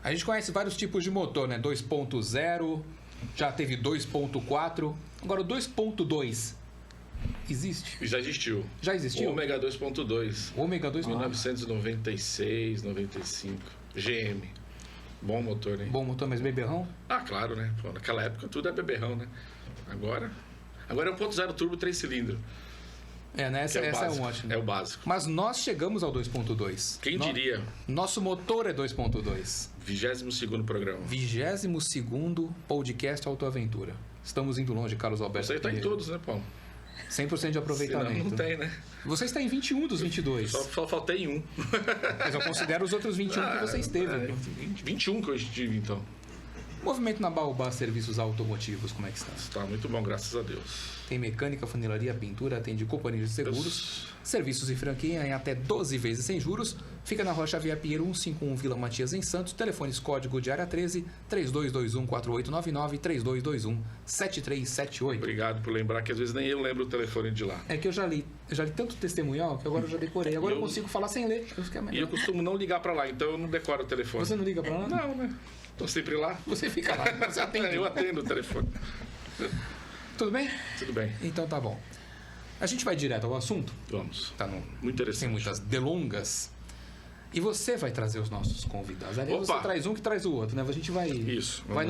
A gente conhece vários tipos de motor, né? 2.0, já teve 2.4, agora o 2.2 existe? Já existiu. Já existiu? O Ômega 2.2. Ômega 2.2. 1996, 95. GM. Bom motor, né? Bom motor, mas beberrão? Ah, claro, né? Pô, naquela época tudo é beberrão, né? Agora é 1.0 turbo 3 cilindros. É, né? Essa é um ótimo. É o básico. Mas nós chegamos ao 2.2. Quem diria? Nosso motor é 2.2. 22º programa. 22º podcast Autoaventura. Estamos indo longe, Carlos Alberto. Você está em todos, né, Paulo? 100% de aproveitamento. Senão não tem, né? Você está em 21 dos 22. Só faltei um. Mas eu considero os outros 21 que você esteve. 21 que eu estive, então. Movimento na Baobá Serviços Automotivos, como é que está? Está muito bom, graças a Deus. Tem mecânica, funilaria, pintura, atende companhia de seguros, serviços e franquia em até 12 vezes sem juros. Fica na Rua Xavier Pinheiro, 151 Vila Matias, em Santos. Telefones código de área 13, 3221-4899, 3221-7378. Obrigado por lembrar, que às vezes nem eu lembro o telefone de lá. É que eu já li tanto testemunhal que agora eu já decorei. Agora eu consigo falar sem ler. E eu costumo não ligar para lá, então eu não decoro o telefone. Você não liga para lá? Não, né? Estou sempre lá. Você fica lá, você atende. Eu atendo o telefone. Tudo bem? Tudo bem. Então tá bom. A gente vai direto ao assunto? Vamos. Tá no... Muito interessante. Sem muitas delongas. E você vai trazer os nossos convidados. Aliás, você traz um que traz o outro, né? A gente vai... Isso. Vai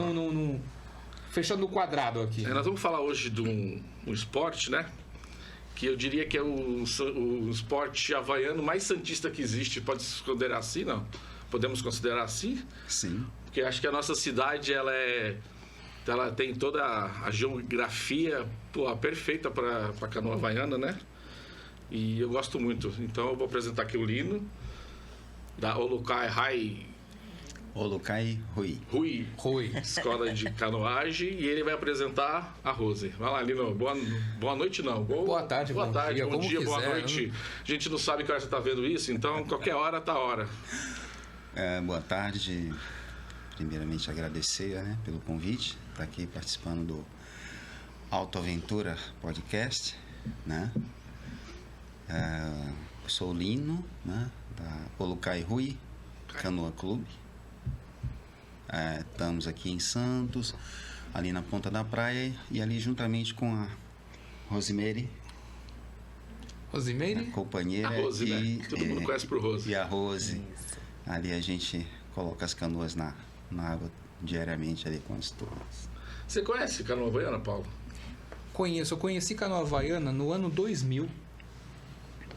fechando no quadrado aqui. Nós vamos falar hoje de um esporte, né? Que eu diria que é o esporte havaiano mais santista que existe. Pode se considerar assim, não? Podemos considerar assim? Sim. Porque acho que a nossa cidade, ela tem toda a geografia perfeita para canoa havaiana, né? E eu gosto muito. Então eu vou apresentar aqui o Lino, da Olukai Rui, Escola de Canoagem, e ele vai apresentar a Rose. Vai lá, Lino. Boa noite, não. Boa tarde, bom dia, boa quiser, noite. A gente não sabe que hora você está vendo isso, então qualquer hora tá a hora. Boa tarde. Primeiramente agradecer, né, pelo convite, estar aqui participando do Autoaventura Podcast, né? Eu sou o Lino, né, da Olukai Rui Canoa Clube. Estamos aqui em Santos, ali na ponta da praia, e ali juntamente com a Rosemary, a companheira, a Rose, né? Todo mundo conhece por Rose. E a Rose. Ali a gente coloca as canoas na água diariamente ali com as turmas. Você conhece canoa havaiana, Paulo? Conheço. Eu conheci canoa havaiana no ano 2000.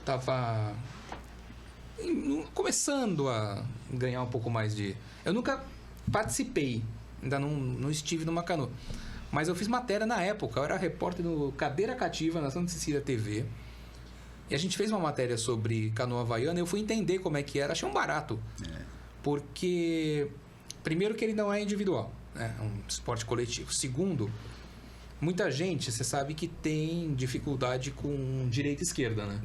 Tava começando a ganhar um pouco mais de... Eu nunca participei, ainda não estive numa canoa. Mas eu fiz matéria na época. Eu era repórter do Cadeira Cativa, na Santa Cecília TV. E a gente fez uma matéria sobre canoa havaiana. Eu fui entender como é que era. Achei um barato. Porque, primeiro, que ele não é individual, né? É um esporte coletivo. Segundo, muita gente, você sabe que tem dificuldade com direita e esquerda, né?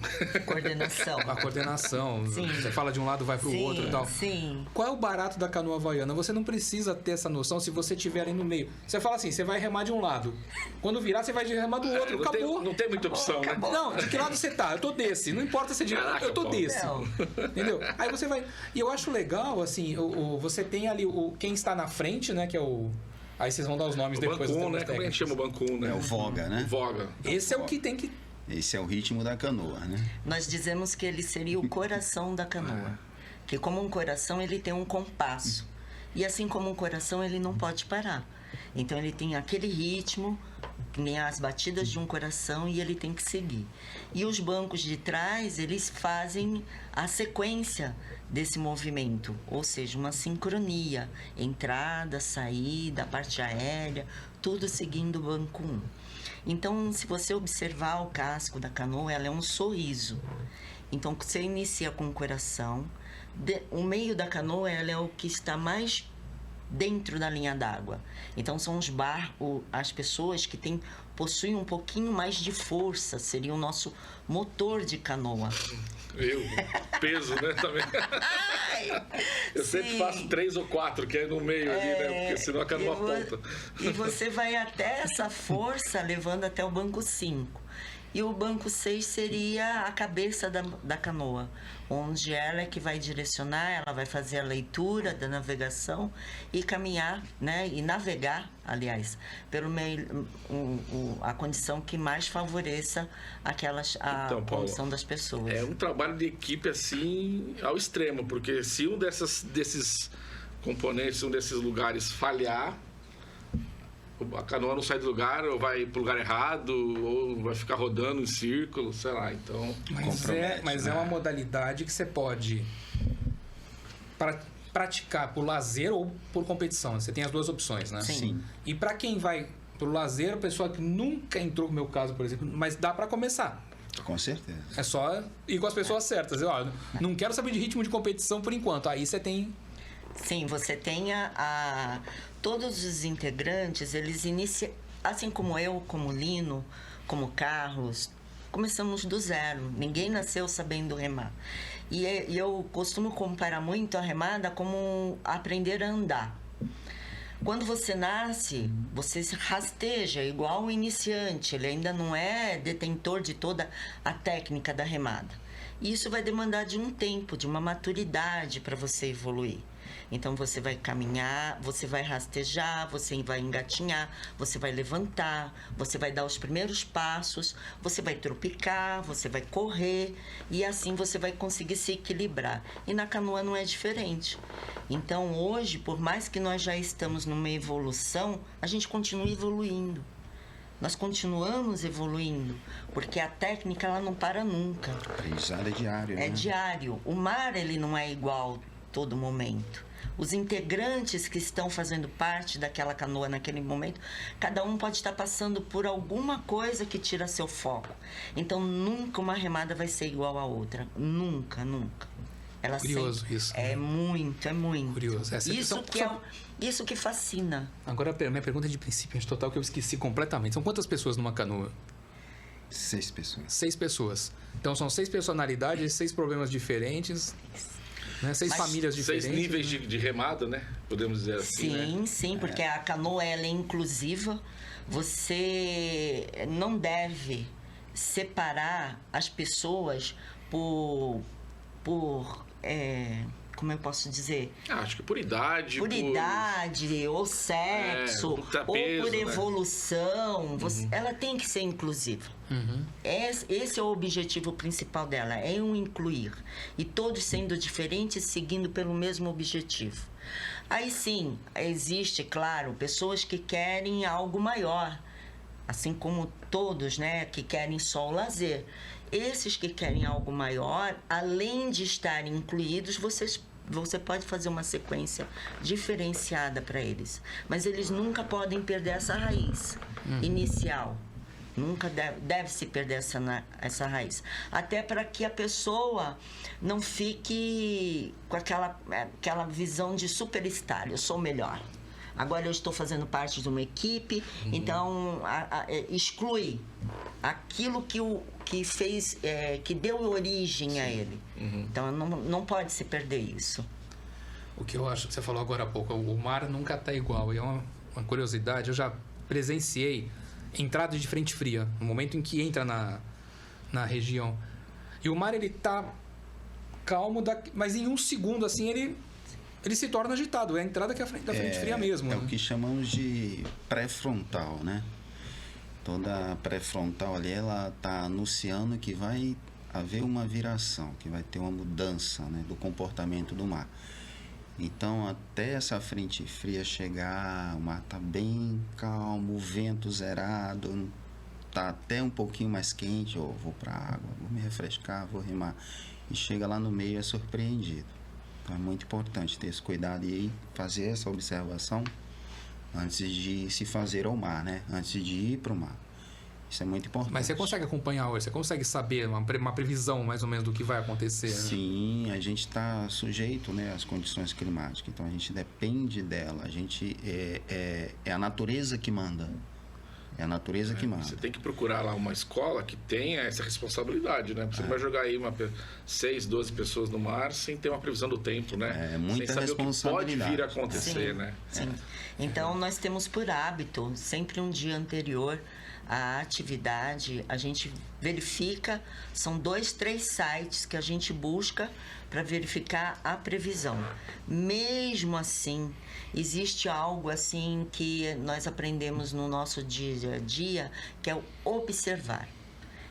Coordenação. A coordenação. Sim. Você fala de um lado, vai pro outro e tal. Sim. Qual é o barato da canoa havaiana? Você não precisa ter essa noção se você estiver ali no meio. Você fala assim, você vai remar de um lado. Quando virar, você vai remar do outro. Acabou. Não tem muita opção, né? Não, de que lado você tá? Eu tô desse. Não importa se é de... Caraca, eu tô Paulo. desse. Não. Entendeu? Aí você vai... E eu acho legal, assim, você tem ali quem está na frente, né? Que é o... Aí vocês vão dar os nomes depois. Bancum, né? Como é que chama o Bancum, né? É o Voga, né? Voga. Esse é o que tem que... Esse é o ritmo da canoa, né? Nós dizemos que ele seria o coração da canoa. Que como um coração, ele tem um compasso. E assim como um coração, ele não pode parar. Então ele tem aquele ritmo, nem as batidas de um coração, e ele tem que seguir. E os bancos de trás, eles fazem a sequência desse movimento, ou seja, uma sincronia, entrada, saída, parte aérea, tudo seguindo o banco 1. Então, se você observar o casco da canoa, ela é um sorriso. Então, você inicia com o coração, o meio da canoa ela é o que está mais dentro da linha d'água. Então são os as pessoas que possuem um pouquinho mais de força, seria o nosso motor de canoa. Peso, né, também. Eu sempre faço 3 ou 4, que é no meio ali, né? Porque senão a canoa aponta. E você vai até essa força levando até o banco 5. E o banco 6 seria a cabeça da canoa, onde ela é que vai direcionar, ela vai fazer a leitura da navegação e caminhar, né, e navegar, aliás, pelo meio, a condição que mais favoreça a Então, Paulo, condição das pessoas. É um trabalho de equipe assim ao extremo, porque se um desses componentes, um desses lugares falhar, a canoa não sai do lugar, ou vai para o lugar errado, ou vai ficar rodando em círculo, sei lá. Então, Mas é uma modalidade que você pode praticar por lazer ou por competição. Você tem as duas opções, né? Sim. E para quem vai pro lazer, a pessoa que nunca entrou, no meu caso, por exemplo, mas dá para começar. Com certeza. É só ir com as pessoas certas. Ó, não quero saber de ritmo de competição por enquanto. Aí você tem... Sim, você tem todos os integrantes, eles iniciam, assim como eu, como Lino, como Carlos, começamos do zero. Ninguém nasceu sabendo remar. E eu costumo comparar muito a remada como aprender a andar. Quando você nasce, você se rasteja igual o iniciante. Ele ainda não é detentor de toda a técnica da remada. E isso vai demandar de um tempo, de uma maturidade para você evoluir. Então, você vai caminhar, você vai rastejar, você vai engatinhar, você vai levantar, você vai dar os primeiros passos, você vai tropicar, você vai correr e assim você vai conseguir se equilibrar. E na canoa não é diferente. Então, hoje, por mais que nós já estamos numa evolução, a gente continua evoluindo. Nós continuamos evoluindo, porque a técnica ela não para nunca. Aprendizado é diário, né? É diário. O mar ele não é igual todo momento. Os integrantes que estão fazendo parte daquela canoa naquele momento, cada um pode estar passando por alguma coisa que tira seu foco. Então, nunca uma remada vai ser igual à outra. Nunca, nunca. Ela Curioso sempre... isso. É muito. Curioso. Isso que fascina. Agora, a minha pergunta é de princípio total, que eu esqueci completamente. São quantas pessoas numa canoa? 6 pessoas. 6 pessoas. Então, são 6 personalidades, 6 problemas diferentes... Né? 6 famílias diferentes. 6 níveis de remada, né? Podemos dizer assim, sim, né? Sim, porque a canoa ela é inclusiva. Você não deve separar as pessoas por como eu posso dizer? Acho que por idade. Ou sexo, ou peso, por né? evolução. Ela tem que ser inclusiva. Esse é o objetivo principal dela, é um incluir. E todos sendo diferentes, seguindo pelo mesmo objetivo. Aí sim, existe, claro, pessoas que querem algo maior. Assim como todos, né, que querem só o lazer. Esses que querem algo maior, além de estarem incluídos, você pode fazer uma sequência diferenciada para eles. Mas eles nunca podem perder essa raiz inicial. Nunca deve se perder essa raiz. Até para que a pessoa não fique com aquela visão de superstar. Eu sou o melhor. Agora eu estou fazendo parte de uma equipe, então exclui aquilo que fez, que deu origem a ele. Então não pode se perder isso. O que eu acho, você falou agora há pouco, o mar nunca está igual. E é uma curiosidade, eu já presenciei entrada de frente fria, no momento em que entra na região. E o mar ele tá calmo, mas em um segundo assim ele se torna agitado. É a entrada que é da frente fria mesmo. É o que chamamos de pré-frontal, né? Toda pré-frontal ali, ela está anunciando que vai haver uma viração, que vai ter uma mudança, né, do comportamento do mar. Então, até essa frente fria chegar, o mar está bem calmo, o vento zerado, está até um pouquinho mais quente, eu vou para a água, vou me refrescar, vou remar. E chega lá no meio, é surpreendido. Então, é muito importante ter esse cuidado e fazer essa observação antes de se fazer ao mar, né? Antes de ir para o mar. Isso é muito importante. Mas você consegue acompanhar hoje? Você consegue saber uma previsão mais ou menos do que vai acontecer? Sim, né? A gente está sujeito, né, às condições climáticas. Então a gente depende dela. A gente é a natureza que manda. É a natureza que manda. Você tem que procurar lá uma escola que tenha essa responsabilidade, né? Você não vai jogar aí 6, 12 pessoas no mar sem ter uma previsão do tempo, né? É muita sem saber responsabilidade. O que pode vir a acontecer, Sim, né? Sim. Então nós temos por hábito, sempre um dia anterior, a atividade, a gente verifica, são 2, 3 sites que a gente busca para verificar a previsão. Mesmo assim, existe algo assim que nós aprendemos no nosso dia a dia, que é o observar.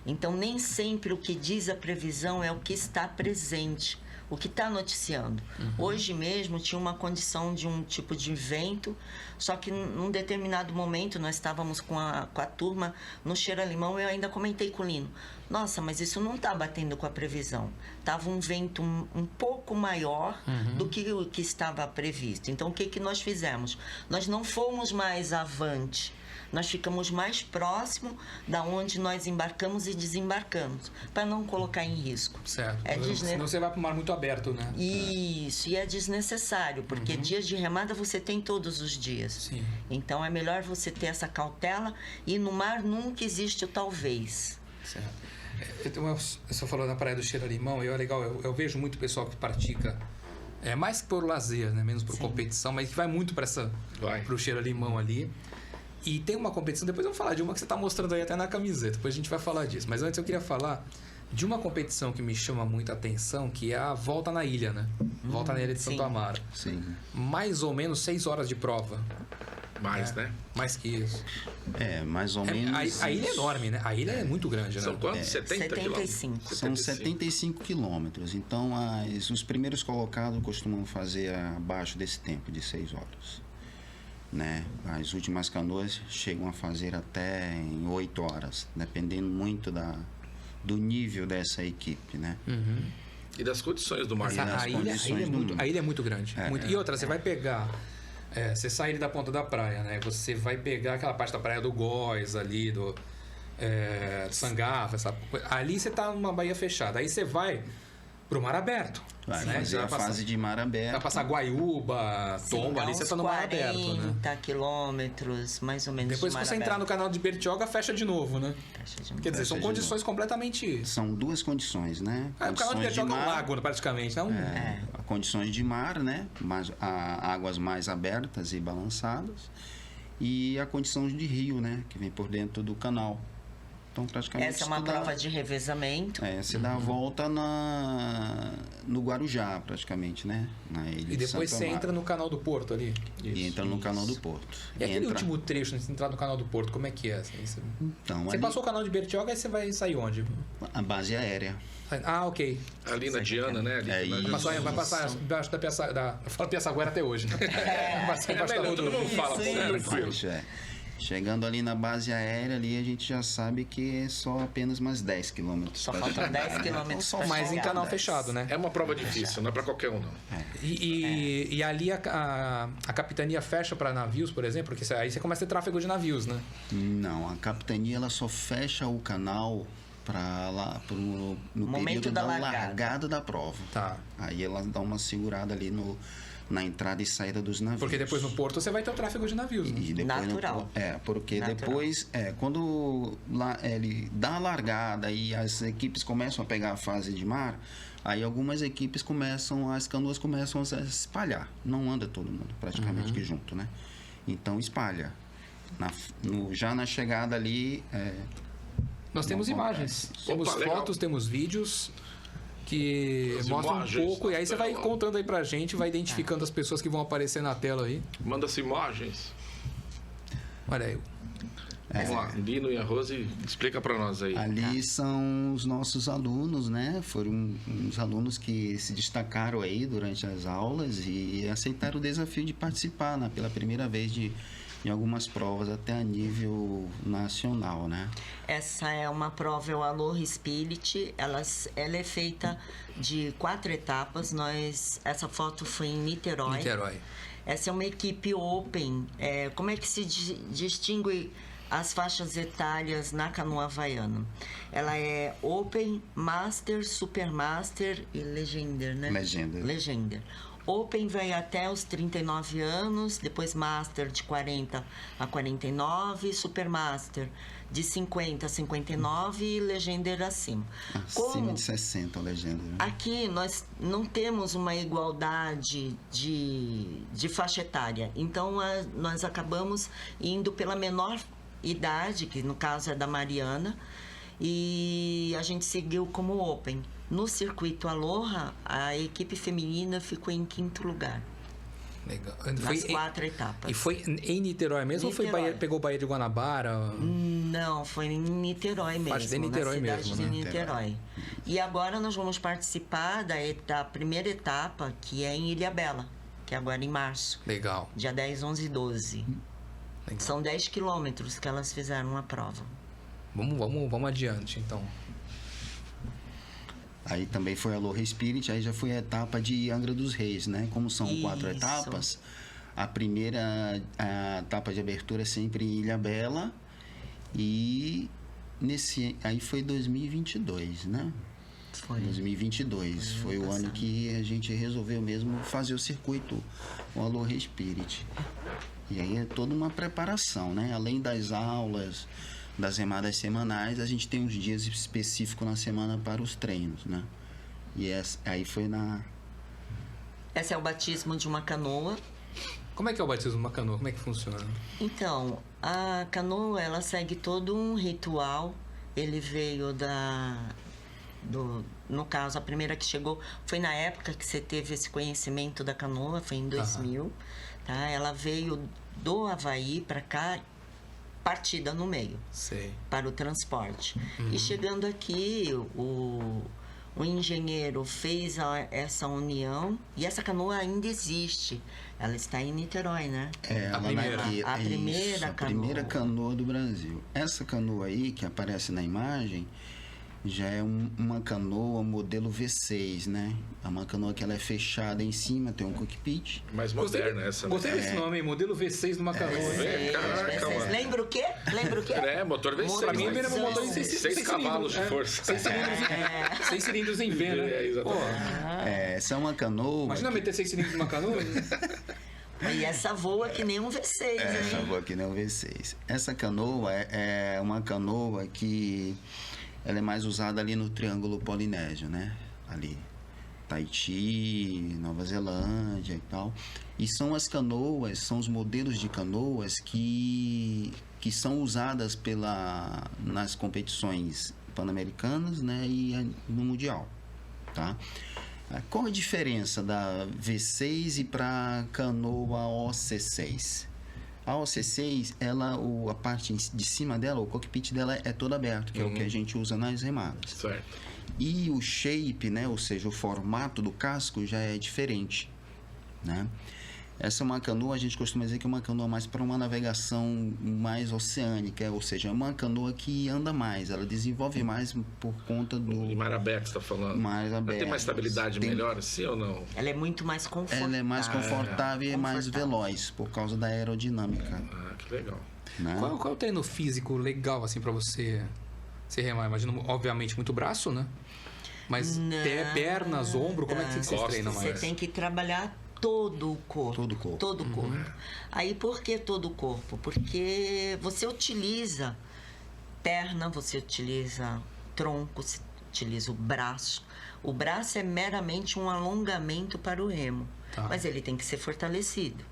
Então, nem sempre o que diz a previsão é o que está presente, o que está noticiando. Hoje mesmo tinha uma condição de um tipo de vento, só que num determinado momento nós estávamos com a turma no Cheira-Limão e eu ainda comentei com o Lino. Nossa, mas isso não está batendo com a previsão. Estava um vento um pouco maior do que o que estava previsto. Então, o que nós fizemos? Nós não fomos mais avante. Nós ficamos mais próximo da onde nós embarcamos e desembarcamos, para não colocar em risco. Certo. Senão você vai para o mar muito aberto, né? Isso, e é desnecessário, porque dias de remada você tem todos os dias. Sim. Então é melhor você ter essa cautela e no mar nunca existe o talvez. Certo. Você falou na Praia do Cheira-Limão, e é legal, eu vejo muito pessoal que pratica, mais por lazer, né? Menos por competição, mas que vai muito para o Cheira-Limão ali. E tem uma competição, depois eu vou falar de uma que você está mostrando aí até na camiseta, depois a gente vai falar disso. Mas antes eu queria falar de uma competição que me chama muita atenção, que é a Volta na Ilha, né? Volta na Ilha de Santo Amaro. Sim. Mais ou menos 6 horas de prova. Mais, né? Mais que isso. Mais ou menos. A ilha é enorme, né? A ilha é muito grande, né? São quantos? 70 75. São 75 quilômetros. Então, os primeiros colocados costumam fazer abaixo desse tempo, de 6 horas. Né? As últimas canoas chegam a fazer até em 8 horas, dependendo muito do nível dessa equipe, né? E das condições do mar. A ilha é muito grande. E outra, você vai pegar... você sai da ponta da praia, né? Você vai pegar aquela parte da praia do Góis ali, do Sangafa, ali você tá numa baía fechada. Aí você vai pro mar aberto. Vai né? fazer a fase de mar aberto. Vai passar Guaiúba, Tomba, ali você tá no mar aberto, né? 40 quilômetros, mais ou menos. Depois que você entrar no canal de Bertioga, fecha de novo, né? Quer dizer, são condições completamente... São 2 condições, né? O canal de Bertioga é um lago, praticamente. Condições de mar, né? Águas mais abertas e balançadas. E a condição de rio, né? Que vem por dentro do canal. Então, praticamente... Essa é uma prova de revezamento. Você dá a volta no Guarujá, praticamente, né? Na ilha e depois de você entra no canal do Porto ali. E entra no canal do Porto. E aquele último trecho, antes de entrar no canal do Porto, como é que é? Então, você passou o canal de Bertioga e você vai sair onde? A base aérea. Ok. Ali na Diana, né? Vai passar embaixo da fala Piaçaguera até hoje, né? Todo mundo fala, tranquilo. Chegando ali na base aérea, ali a gente já sabe que é só apenas mais 10 quilômetros. Só faltam 10 quilômetros. Só mais em canal fechado, né? É uma prova difícil, não é para qualquer um, não. E ali a capitania fecha para navios, por exemplo? Porque aí você começa a ter tráfego de navios, né? Não, a capitania ela só fecha o canal no período da largada da prova. Tá. Aí ela dá uma segurada ali na entrada e saída dos navios. Porque depois no porto você vai ter o tráfego de navios, né? E depois natural. Porque natural. Depois, quando ele dá a largada e as equipes começam a pegar a fase de mar, aí algumas equipes as canoas começam a se espalhar. Não anda todo mundo praticamente aqui junto, né? Então espalha. Já na chegada ali... Nós temos imagens, temos fotos, temos vídeos que mostram um pouco, e aí você vai contando aí pra gente, vai identificando as pessoas que vão aparecer na tela aí. Manda as imagens. Olha aí. Vamos lá, Lino e a Rose, explica pra nós aí. Ali são os nossos alunos, né? Foram uns alunos que se destacaram aí durante as aulas e aceitaram o desafio de participar, né? Pela primeira vez em algumas provas até a nível nacional, né? Essa é uma prova, é o Aloha Spirit. Ela é feita de 4 etapas. Essa foto foi em Niterói. Essa é uma equipe open. Como é que se distingue as faixas etárias na canoa havaiana? Ela é Open, Master, Supermaster e Legender, né? Legender. Open vai até os 39 anos, depois Master de 40 a 49, Supermaster de 50 a 59 e Legender acima. Acima de 60 a Legender. Né? Aqui nós não temos uma igualdade de faixa etária, então nós acabamos indo pela menor idade, que no caso é da Mariana, e a gente seguiu como Open. No circuito Aloha, a equipe feminina ficou em 5º lugar. Legal. Nas 4 etapas. E foi em Niterói mesmo ou pegou Baía de Guanabara? Não, foi em Niterói mesmo. Parte de Niterói na cidade mesmo, de né? Niterói. E agora nós vamos participar da primeira etapa, que é em Ilhabela, que é agora em março. Legal. Dia 10, 11 e 12. Legal. São 10 quilômetros que elas fizeram a prova. Vamos adiante, então. Aí também foi a Aloha Spirit, aí já foi a etapa de Angra dos Reis, né? Como são 4 Isso. etapas, a etapa de abertura é sempre em Ilhabela e aí foi 2022, né? Foi. 2022 foi o ano que a gente resolveu mesmo fazer o circuito, o Aloha Spirit. E aí é toda uma preparação, né? Além das aulas, das remadas semanais, a gente tem uns dias específicos na semana para os treinos, né? E aí foi Esse é o batismo de uma canoa. Como é que é o batismo de uma canoa? Como é que funciona? Então, a canoa, ela segue todo um ritual. Ele veio no caso, a primeira que chegou foi na época que você teve esse conhecimento da canoa, foi em 2000, tá? Ela veio do Havaí para cá, partida no meio, Sei. para o transporte. E chegando aqui, o engenheiro fez essa união e essa canoa ainda existe. Ela está em Niterói, né? A primeira. A primeira a primeira canoa do Brasil. Essa canoa aí que aparece na imagem já é uma canoa modelo V6, né? É uma canoa que ela é fechada em cima, tem um cockpit. Mais moderna essa. Gostei desse nome, hein? Modelo V6 numa canoa. Caraca, mano. Lembra o quê? Motor V6. Pra mim, era um motor de 6 cavalos de força. 6 cilindros em V, né? Exatamente. Essa é uma canoa... Imagina meter 6 cilindros numa canoa. E essa voa que nem um V6, Essa hein? voa que nem um V6. Essa canoa é uma canoa que ela é mais usada ali no Triângulo Polinésio, né? Ali, Tahiti, Nova Zelândia e tal. E são as canoas, são os modelos de canoas que são usadas nas competições pan-americanas, né? E no Mundial, tá? Qual a diferença da V6 e para a canoa OC6? A OC6, a parte de cima dela, o cockpit dela é todo aberto, que é o que a gente usa nas remadas. Certo. E o shape, né, ou seja, o formato do casco já é diferente, né? Essa é uma canoa, a gente costuma dizer que é uma canoa mais para uma navegação mais oceânica, ou seja, é uma canoa que anda mais, ela desenvolve mais por conta do... Em mar aberto, você está falando? Mais aberto. Ela tem uma estabilidade melhor, assim ou não? Ela é muito mais confortável. Ela é mais confortável e mais veloz, por causa da aerodinâmica. Ah, que legal. Né? Qual é o treino físico legal, assim, pra você se remar? Imagino, obviamente, muito braço, né? Mas pernas, ombro, como é que vocês Costas, treinam Você mais? tem que trabalhar todo o corpo. Todo o corpo. Todo o corpo. Aí, por que todo o corpo? Porque você utiliza perna, você utiliza tronco, você utiliza o braço. O braço é meramente um alongamento para o remo, mas ele tem que ser fortalecido.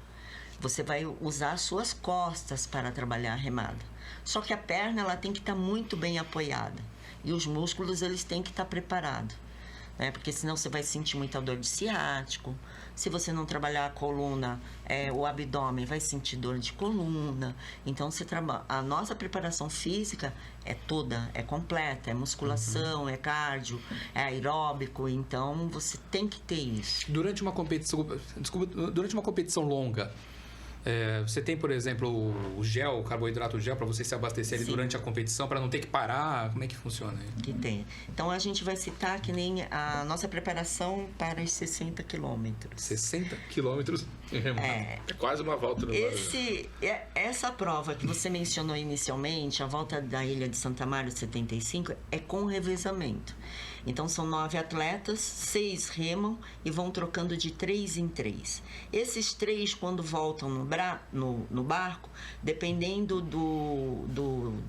Você vai usar as suas costas para trabalhar a remada. Só que a perna ela tem que estar muito bem apoiada. E os músculos eles têm que estar preparados. Né? Porque senão você vai sentir muita dor de ciático. Se você não trabalhar a coluna, o abdômen vai sentir dor de coluna. Então, a nossa preparação física é toda, é completa. É musculação, é cardio, é aeróbico. Então, você tem que ter isso. Durante uma competição, durante uma competição longa, você tem, por exemplo, o gel, o carboidrato gel, para você se abastecer ali durante a competição, para não ter que parar? Como é que funciona? Que tem. Então, a gente vai citar que nem a nossa preparação para os 60 quilômetros. 60 quilômetros em remada. É quase uma volta no Essa prova que você mencionou inicialmente, a volta da Ilha de Santa Mário 75, é com revezamento. Então, são 9 atletas, 6 remam e vão trocando de 3 em 3. Esses 3, quando voltam no barco, dependendo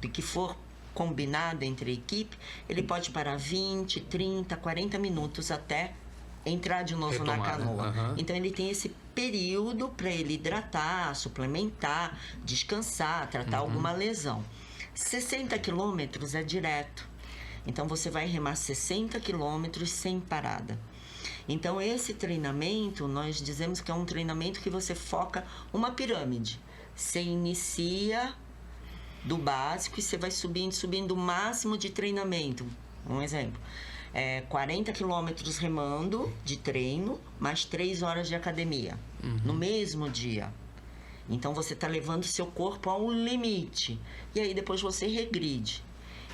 de que for combinado entre a equipe, ele pode parar 20, 30, 40 minutos até entrar de novo na canoa. Então, ele tem esse período para ele hidratar, suplementar, descansar, tratar alguma lesão. 60 quilômetros é direto. Então, você vai remar 60 quilômetros sem parada. Então, esse treinamento, nós dizemos que é um treinamento que você foca uma pirâmide. Você inicia do básico e você vai subindo o máximo de treinamento. Um exemplo. 40 quilômetros remando de treino, mais 3 horas de academia. No mesmo dia. Então, você está levando o seu corpo ao limite. E aí, depois você regride.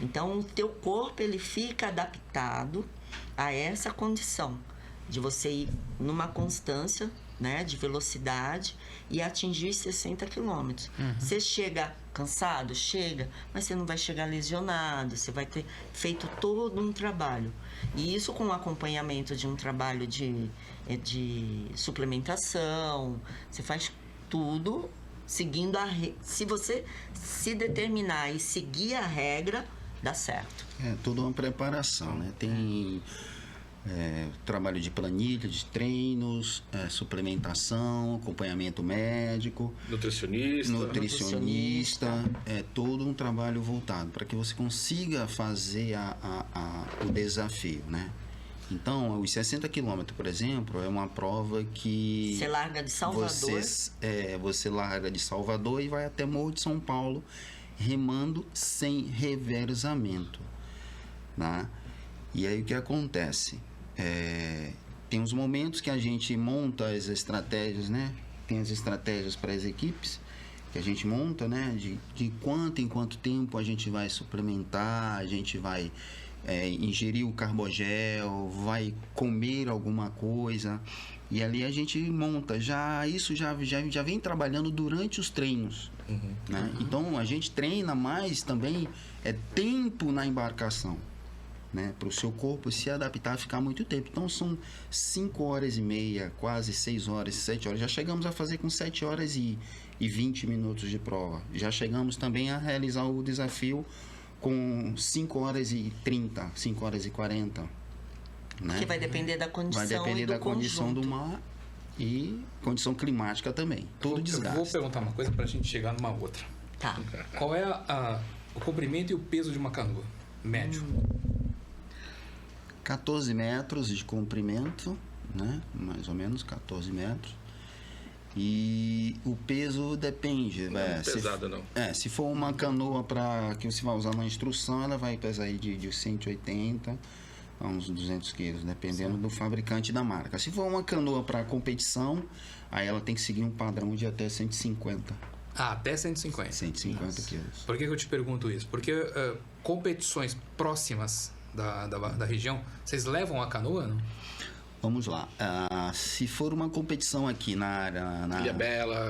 Então, o teu corpo, ele fica adaptado a essa condição de você ir numa constância, né, de velocidade e atingir 60 quilômetros. Você chega cansado? Chega, mas você não vai chegar lesionado, você vai ter feito todo um trabalho. E isso com o acompanhamento de um trabalho de suplementação, você faz tudo seguindo se você se determinar e seguir a regra, dá certo. É toda uma preparação, né? Tem trabalho de planilha, de treinos, suplementação, acompanhamento médico, nutricionista, é todo um trabalho voltado para que você consiga fazer o desafio, né? Então, os 60 quilômetros, por exemplo, é uma prova que... Você larga de Salvador. Você larga de Salvador e vai até Morro de São Paulo, remando sem revezamento, né? E aí, o que acontece? Tem os momentos que a gente monta as estratégias, né? Tem as estratégias para as equipes que a gente monta, né? De quanto em quanto tempo a gente vai suplementar, a gente vai... ingerir o carbogel, vai comer alguma coisa, e ali a gente monta. Isso já vem trabalhando durante os treinos, né? Então a gente treina mais também tempo na embarcação, né? Para o seu corpo se adaptar a ficar muito tempo. Então são 5 horas e meia, quase 6 horas, 7 horas. Já chegamos a fazer com 7 horas e 20 minutos de prova. Já chegamos também a realizar o desafio com 5 horas e 30, 5 horas e 40. Né? Que vai depender da condição vai depender e do da condição conjunto do mar e condição climática também. Todo desgaste. Eu vou perguntar uma coisa para a gente chegar numa outra. Tá. Qual é o comprimento e o peso de uma canoa? Médio. 14 metros de comprimento, né? Mais ou menos 14 metros. E o peso depende. Não é pesada, não. Se for uma canoa que você vai usar na instrução, ela vai pesar aí de 180 a uns 200 quilos, dependendo do fabricante da marca. Se for uma canoa para competição, aí ela tem que seguir um padrão de até 150. Até 150. 150 quilos. Por que eu te pergunto isso? Porque competições próximas da região, vocês levam a canoa, não? Vamos lá. Se for uma competição aqui na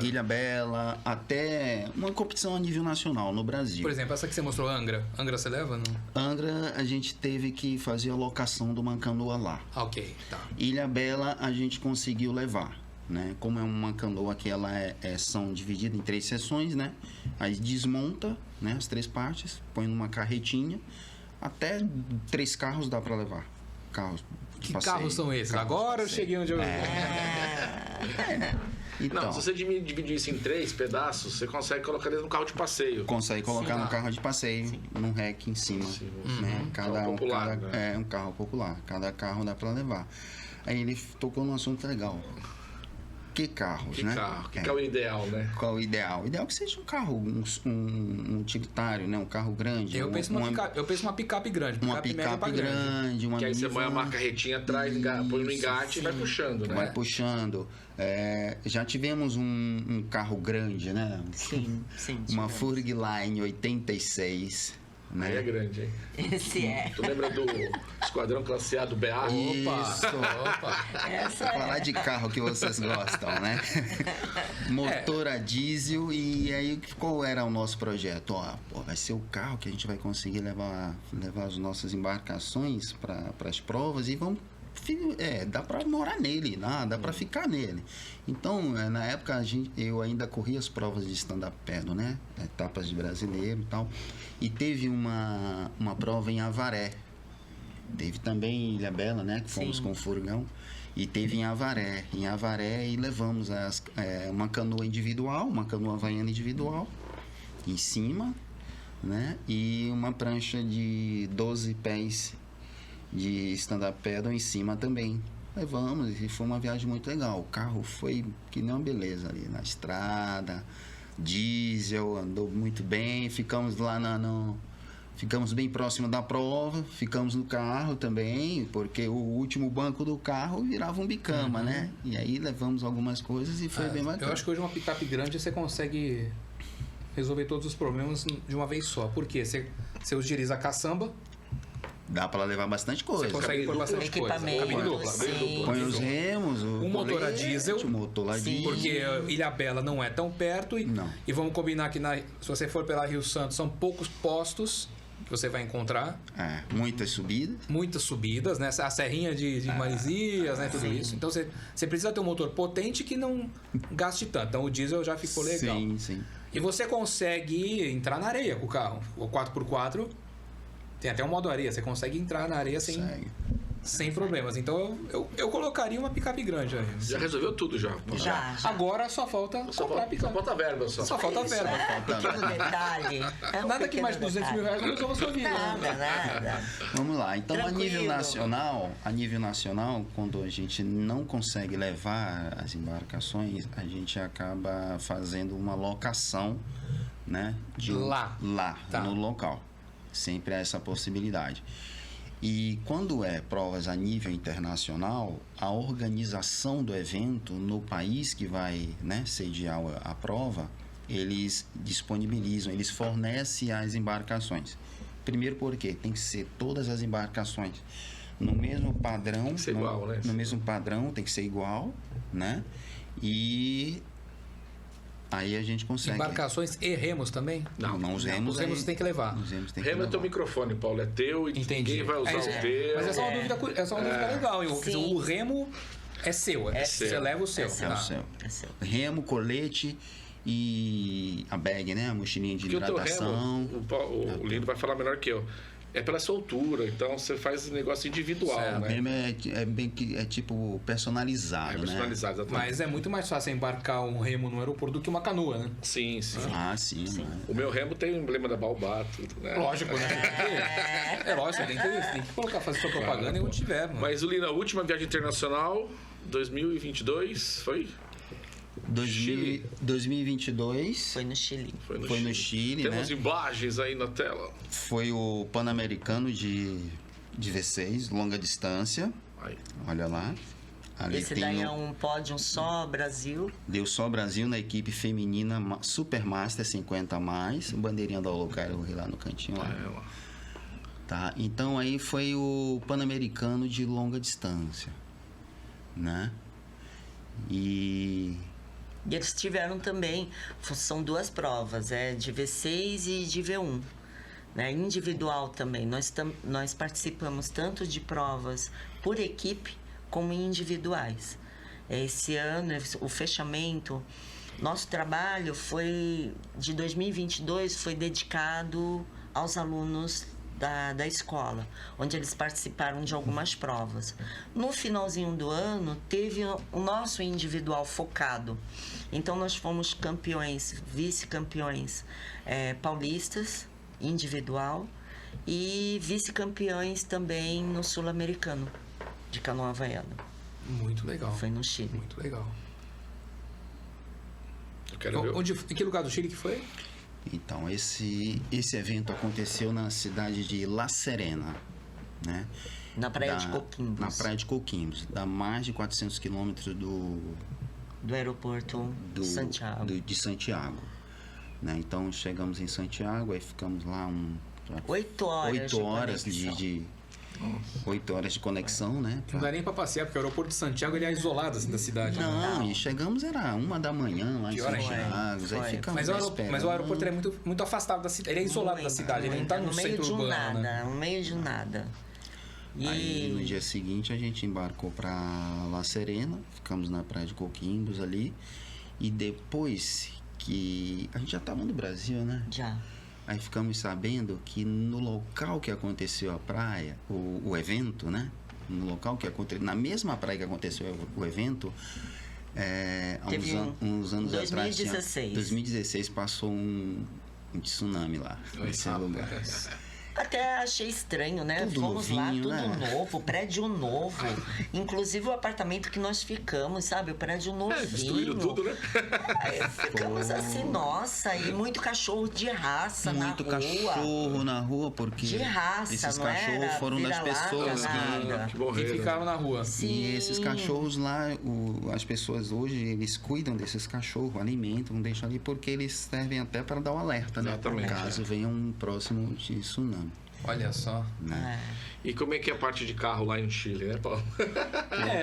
Ilha Bela, até uma competição a nível nacional no Brasil. Por exemplo, essa que você mostrou, Angra você leva? Não? Angra, a gente teve que fazer a locação de uma canoa lá. Ok, tá. Ilha Bela, a gente conseguiu levar, né? Como é uma canoa que ela são divididas em 3 seções, né? Aí desmonta, né, as 3 partes, põe numa carretinha, até 3 carros dá para levar. Que carros são esses? Agora eu cheguei onde eu... Então, não, se você dividir isso em 3 pedaços, você consegue colocar dentro do carro de passeio. Consegue colocar no carro de passeio, num rack em cima. Né? É um carro popular. Cada carro dá para levar. Aí ele tocou num assunto legal. Que carros, né? Que é o ideal, né? Qual o ideal? O ideal é que seja um carro, um utilitário, né? Um carro grande. Eu penso uma picape grande. Uma picape grande, uma que aí você põe uma carretinha atrás, põe no engate e vai puxando, né? Vai puxando. Já tivemos um carro grande, né? Sim. Uma Furgline 86. Né? Aí é grande, hein? Esse Tu lembra do Esquadrão Classe A do BA? Opa! Falar de carro que vocês gostam, né? Motor a diesel. E aí, qual era o nosso projeto? Vai ser o carro que a gente vai conseguir levar as nossas embarcações para as provas e vamos... dá para morar nele, dá para ficar nele. Então, na época, eu ainda corria as provas de stand-up paddle, né? Etapas de brasileiro e tal. E teve uma prova em Avaré. Teve também em Ilha Bela, né? Que fomos com o furgão. E teve em Avaré. E levamos uma canoa individual, uma canoa havaiana individual, em cima, né? E uma prancha de 12 pés de stand-up paddle em cima também. Levamos e foi uma viagem muito legal. O carro foi que nem uma beleza ali na estrada, diesel, andou muito bem. Ficamos lá ficamos bem próximo da prova, ficamos no carro também, porque o último banco do carro virava um bicama, né? E aí levamos algumas coisas e foi bem bacana. Eu acho que hoje uma picape grande você consegue resolver todos os problemas de uma vez só. Por quê? Você utiliza a caçamba, Dá para levar bastante coisa. você consegue pôr bastante coisa. Equipamento, Cabine dupla. sim. Põe os remos, o motor a colete, diesel. o motor a diesel. Porque Ilhabela não é tão perto Não. e vamos combinar que se você for pela Rio Santos, são poucos postos que você vai encontrar. Muitas subidas. Muitas subidas, né? A serrinha de Marizias, né? Tudo sim. isso. Então você precisa ter um motor potente que não gaste tanto. Então o diesel já ficou legal. Sim. E você consegue entrar na areia com o carro. O 4x4 tem até um modo areia. Você consegue entrar na areia sem problemas. Então eu colocaria uma picape grande aí. Já resolveu tudo já. Já. Agora só falta comprar a picape. Só falta verba só. Só falta verba. Pequeno detalhe. Nada que mais de 200 mil reais não resolva a sua vida. Nada. Vamos lá. Então, a nível Tranquilo. nacional, quando a gente não consegue levar as embarcações, a gente acaba fazendo uma locação, né? Lá. Tá. No local. Sempre há essa possibilidade. E quando provas a nível internacional, a organização do evento no país que vai, né, sediar a prova, eles disponibilizam, eles fornecem as embarcações. Primeiro porque tem que ser todas as embarcações no mesmo padrão. Tem que ser igual, né? No mesmo padrão, tem que ser igual, né? E aí a gente consegue. Embarcações e remos também? Não, os remos. Os remos você tem que levar. Os remos tem que Rema é teu levar. microfone, Paulo. É teu e ninguém vai usar o teu. Mas essa é uma dúvida legal. Hein? Quer dizer, Sim. o remo é seu. Você seu. leva o seu. É seu. É o Tá. seu. É seu. Remo, colete e a bag, né? A mochilinha de Porque o teu hidratação. remo, o Lindo vai falar melhor que eu. É pela sua altura, então você faz negócio individual, Certo. O né? remo é tipo personalizado, É né? personalizado, exatamente. Mas é muito mais fácil embarcar um remo no aeroporto do que uma canoa, né? Sim. Ah, sim. Né? O meu remo tem o emblema da Baobá, tudo, né? Lógico, né? É lógico, você tem que colocar, fazer sua propaganda onde tiver, mano. Mas, Lino, a última viagem internacional, 2022, foi? 2022 Foi no Chile. foi no Chile, Temos né? imagens aí na tela. Foi o Pan-Americano de V6, longa distância. Aí. Olha lá. Ali Esse tem daí é um pódio só Brasil. Deu só Brasil na equipe feminina Supermaster 50 a mais. Bandeirinha da Holocar eu lá no cantinho lá. É, ó. Tá? Então aí foi o Pan-Americano de longa distância, né? E eles tiveram também, são duas provas, de V6 e de V1. Né? Individual também. Nós participamos tanto de provas por equipe como individuais. Esse ano, o fechamento, nosso trabalho de 2022 foi dedicado aos alunos da escola, onde eles participaram de algumas provas. No finalzinho do ano, teve o nosso individual focado. Então, nós fomos campeões, vice-campeões paulistas, individual, e vice-campeões também no Sul-Americano, de canoa havaiana. Muito legal. Foi no Chile. Muito legal. Eu quero ver. Em que lugar do Chile que foi? então esse evento aconteceu na cidade de La Serena, né? Na Praia de Coquimbos. Na Praia de Coquimbos, dá mais de 400 quilômetros do aeroporto de Santiago. de Santiago, né? Então chegamos em Santiago, aí ficamos lá 8 horas. 8 horas de 8 horas de conexão, né? Não dá nem pra passear, porque o aeroporto de Santiago ele é isolado assim, da cidade. Não, e chegamos, era 1 da manhã lá em Pior ainda. Santiago, Foi. aí ficamos Mas o aeroporto ele é muito afastado da cidade. Ele é isolado da cidade, ele não tá no meio centro de um urbano, nada, né? no meio de um nada. E Aí no dia seguinte a gente embarcou para La Serena, ficamos na Praia de Coquimbos ali, e depois que a gente já estava no Brasil, né? já. Aí ficamos sabendo que no local que aconteceu a praia, o evento, né? no local que aconteceu, na mesma praia que aconteceu o evento, há uns anos 2016. atrás. 2016 passou um tsunami lá nesse lugar. Até achei estranho, né? Tudo Fomos lá, novinho, tudo né? novo, prédio novo. Inclusive o apartamento que nós ficamos, sabe? O prédio novinho. Destruíram tudo, né? Ficamos assim, nossa, e muito cachorro de raça Muito na rua. cachorro na rua, porque De raça, esses não cachorros era foram das vira-lata, pessoas nada. Que morreram. E ficaram na rua. Sim. E esses cachorros lá, as pessoas hoje, eles cuidam desses cachorros, alimentam, deixam ali, porque eles servem até para dar um alerta, né? Exatamente, Caso venha um próximo de tsunami. Olha só. Né? E como é que é a parte de carro lá no Chile, né, Paulo?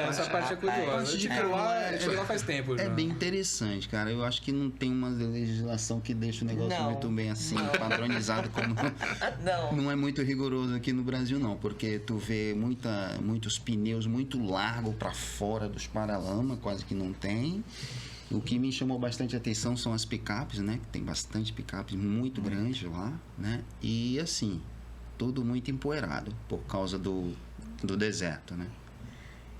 Essa parte é curiosa. parte de Cheguei lá, carro cheguei lá faz tempo já. É bem interessante, cara. Eu acho que não tem uma legislação que deixa o negócio Não. muito bem assim, padronizado, como Não. não é muito rigoroso aqui no Brasil, não, porque tu vê muitos pneus muito largos para fora dos paralamas, quase que não tem. O que me chamou bastante atenção são as picapes, né? Tem bastante picapes muito grandes lá, né? E assim, tudo muito empoeirado por causa do deserto, né?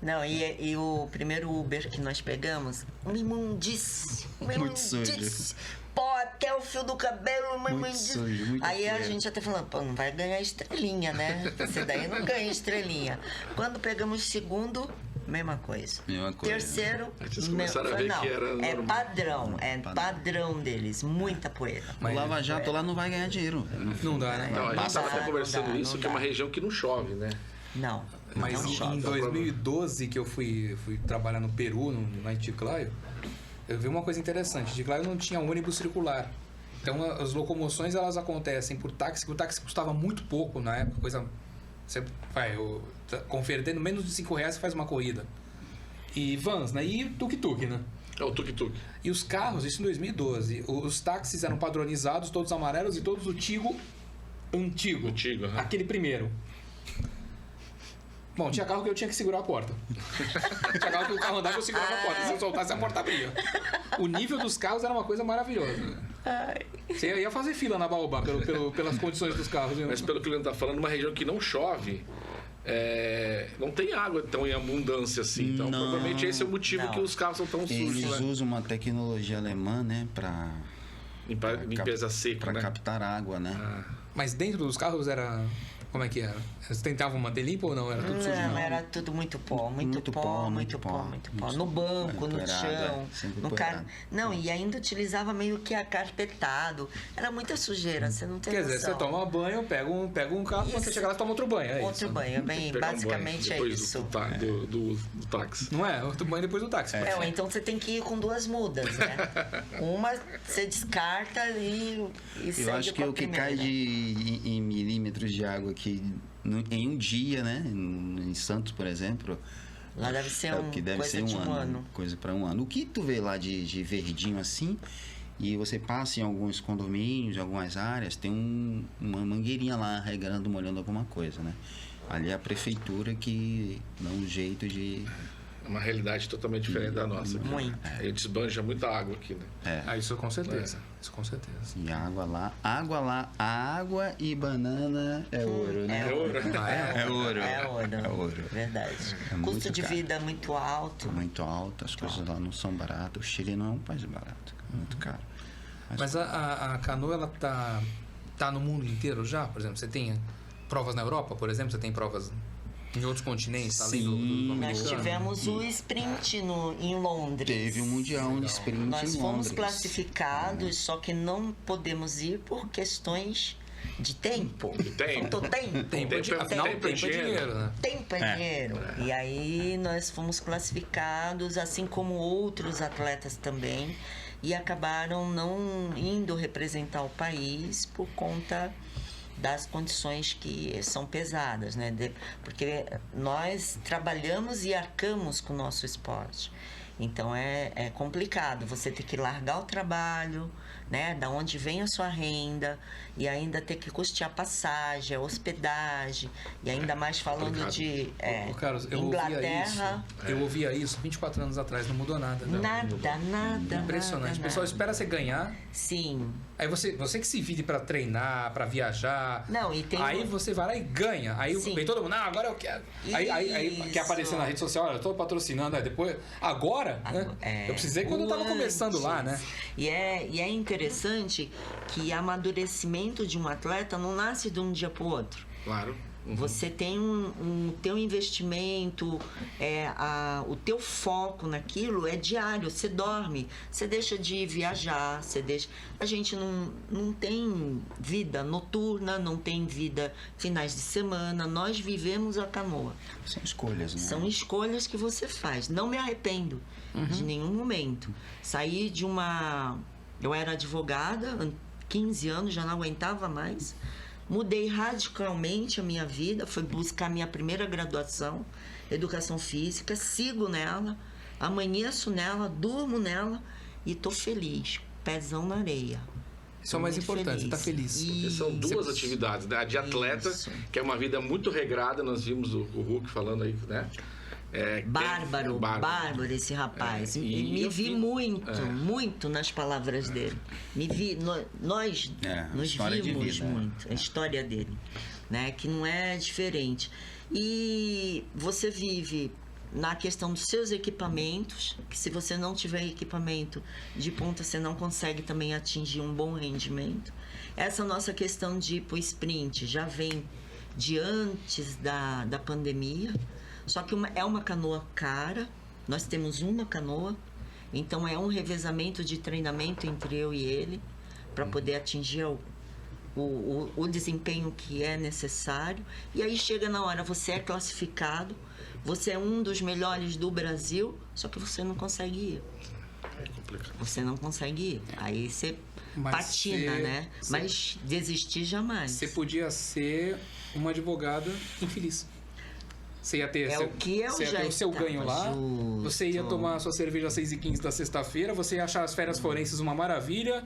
Não, e o primeiro Uber que nós pegamos, uma imundice. Muito sujo. Pó até o fio do cabelo, uma Muito imundice. sujo, muito Aí a poeira. gente até falando, pô, não vai ganhar estrelinha, né? Esse daí não ganha estrelinha. Quando pegamos o segundo, mesma coisa. Mesma coisa. Terceiro, Aí vocês começaram a ver não, que era é normal. padrão deles, muita poeira. O Lava Jato lá não vai ganhar dinheiro. Não dá, né? Não, a gente Não estava dá, até não conversando dá, isso, não que é uma dá. região que não chove, né? Não. Mas não em chove. 2012, que eu fui trabalhar no Peru, na Chiclayo, eu vi uma coisa interessante. Chiclayo não tinha ônibus circular. Então, as locomoções, elas acontecem por táxi, que o táxi custava muito pouco na época. Você vai, convertendo menos de R$5, você faz uma corrida. E vans, né? E tuk-tuk, né? É o tuk-tuk. E os carros, isso em 2012, os táxis eram padronizados, todos amarelos e todos do Tigo antigo. Antigo, aham. Aquele primeiro. Bom, tinha carro que eu tinha que segurar a porta. Tinha carro que o carro andava e eu segurava a porta. Se eu soltasse, a porta abria. O nível dos carros era uma coisa maravilhosa. Você ia fazer fila na Baobá pelas condições dos carros. Né? Mas pelo que ele está falando, uma região que não chove, não tem água tão em abundância assim. Então, Não. provavelmente esse é o motivo Não. que os carros são tão sujos, Eles né? usam uma tecnologia alemã, né, para Limpeza seca, né? captar água, né? Mas dentro dos carros era... Como é que era? Eles tentavam manter limpo ou não? Era tudo sujo? Não, era tudo muito pó, muito pó. No banco, no chão, sempre no empoeirado. Não, e ainda utilizava meio que acarpetado. Era muita sujeira, você não tem Quer dizer, noção. você toma banho, pega um carro, quando você Isso. chega lá, você toma outro banho. É Outro isso. banho, bem, Pegar um basicamente banho é depois isso. do táxi. Não é? Outro banho depois do táxi. Ou então você tem que ir com duas mudas, né? Uma você descarta e segue Eu acho que com a o que primeira. cai em milímetros de água aqui em um dia, né? Em Santos, por exemplo, Lá deve ser é o que deve coisa ser de um ano. Coisa para um ano. O que tu vê lá de verdinho assim, e você passa em alguns condomínios, em algumas áreas, tem uma mangueirinha lá regando, molhando alguma coisa, né? Ali é a prefeitura que dá um jeito de... É uma realidade totalmente diferente da nossa. aqui. Muito. A gente esbanja muita água aqui, né? Ah, isso com certeza. Isso com certeza. E água e banana é ouro, né? É ouro. É ouro. É ouro. É ouro. Verdade. É muito Custo de caro. vida muito alto. Muito alto, as coisas lá não são baratas. O Chile não é um país barato, é muito caro. Mas a canoa, ela tá no mundo inteiro já? Por exemplo, você tem provas na Europa, por exemplo? Você tem provas em outros continentes, além do Nós americano? tivemos o sprint em Londres. Teve um mundial de sprint Nós em fomos Londres. classificados, só que não podemos ir por questões de tempo. tempo. Faltou tempo. Afinal, Tempo é tempo é dinheiro, né? Tempo é dinheiro. E aí nós fomos classificados, assim como outros atletas também, e acabaram não indo representar o país por conta das condições que são pesadas, né? Porque nós trabalhamos e arcamos com o nosso esporte. Então é complicado. Você ter que largar o trabalho, né? Da onde vem a sua renda, e ainda ter que custear passagem, hospedagem, e ainda mais falando de Ô, Carlos, Inglaterra. eu ouvia isso 24 anos atrás, não mudou nada. Não. Nada. Impressionante. Nada, O pessoal espera você ganhar. Sim. Aí você que se vire pra treinar, pra viajar. Não, e tem aí você vai lá e ganha. Aí Sim. vem todo mundo, não, agora eu quero. Aí quer aparecer na rede social, olha, eu tô patrocinando. Aí depois, agora, né? Eu precisei quando eu tava começando lá, né? E é interessante que amadurecimento de um atleta não nasce de um dia pro outro. Claro. Você tem um teu investimento, o teu foco naquilo é diário. Você dorme, você deixa de viajar, a gente não tem vida noturna, não tem vida finais de semana. Nós vivemos a canoa. São escolhas, né? São escolhas que você faz. Não me arrependo de nenhum momento. Saí de uma... Eu era advogada, 15 anos, já não aguentava mais. Mudei radicalmente a minha vida, fui buscar minha primeira graduação, educação física, sigo nela, amanheço nela, durmo nela e tô feliz, pezão na areia. Isso é o mais importante, você tá feliz. Porque são duas atividades, né? A de atleta, que é uma vida muito regrada, nós vimos o Hulk falando aí, né? Bárbaro esse rapaz. Me vi muito nas palavras dele. Me vi, nós nos vimos muito, a história dele, né? Que não é diferente. E você vive na questão dos seus equipamentos, que se você não tiver equipamento de ponta, você não consegue também atingir um bom rendimento. Essa nossa questão de ir pro sprint já vem de antes da pandemia. Só que é uma canoa cara, nós temos uma canoa, então é um revezamento de treinamento entre eu e ele, para poder atingir o desempenho que é necessário. E aí chega na hora, você é classificado, você é um dos melhores do Brasil, só que você não consegue ir. É complicado. Você não consegue ir. Aí você patina, né? Mas desistir jamais. Você podia ser uma advogada infeliz. Você ia ter, o seu ganho lá, você ia tomar a sua cerveja às 6h15 da sexta-feira, você ia achar as férias forenses uma maravilha.